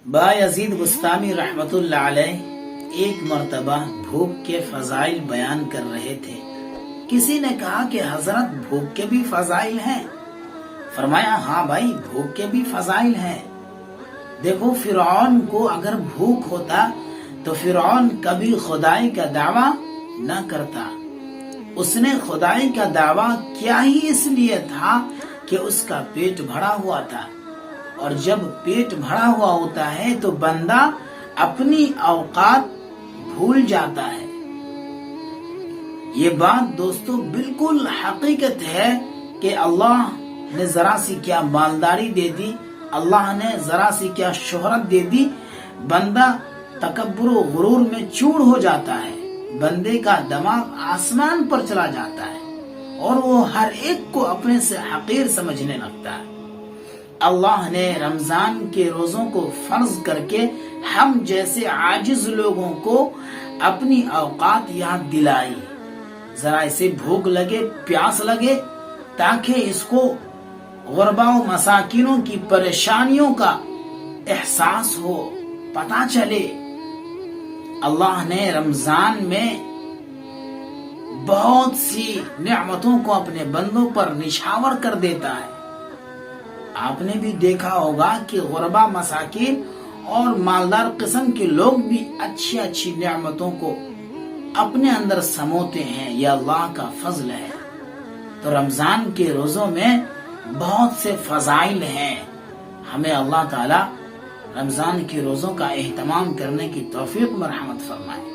بایزید بستامی رحمت اللہ علیہ ایک مرتبہ بھوک کے فضائل بیان کر رہے تھے۔ کسی نے کہا کہ حضرت بھوک کے بھی فضائل ہیں؟ فرمایا ہاں بھائی، بھوک کے بھی فضائل ہیں۔ دیکھو، فرعون کو اگر بھوک ہوتا تو فرعون کبھی خدائی کا دعویٰ نہ کرتا۔ اس نے خدائی کا دعویٰ کیا ہی اس لیے تھا کہ اس کا پیٹ بھرا ہوا تھا، اور جب پیٹ بھرا ہوا ہوتا ہے تو بندہ اپنی اوقات بھول جاتا ہے۔ یہ بات دوستو بالکل حقیقت ہے کہ اللہ نے ذرا سی کیا مالداری دے دی، اللہ نے ذرا سی کیا شہرت دے دی، بندہ تکبر و غرور میں چور ہو جاتا ہے، بندے کا دماغ آسمان پر چلا جاتا ہے اور وہ ہر ایک کو اپنے سے حقیر سمجھنے لگتا ہے۔ اللہ نے رمضان کے روزوں کو فرض کر کے ہم جیسے عاجز لوگوں کو اپنی اوقات یاد دلائی۔ ذرا اسے بھوک لگے، پیاس لگے، تاکہ اس کو غربا و مساکینوں کی پریشانیوں کا احساس ہو، پتہ چلے۔ اللہ نے رمضان میں بہت سی نعمتوں کو اپنے بندوں پر نچھاور کر دیتا ہے۔ آپ نے بھی دیکھا ہوگا کہ غربا، مساکین اور مالدار قسم کے لوگ بھی اچھی اچھی نعمتوں کو اپنے اندر سموتے ہیں، یہ اللہ کا فضل ہے۔ تو رمضان کے روزوں میں بہت سے فضائل ہیں، ہمیں اللہ تعالی رمضان کے روزوں کا اہتمام کرنے کی توفیق مرحمت فرمائے۔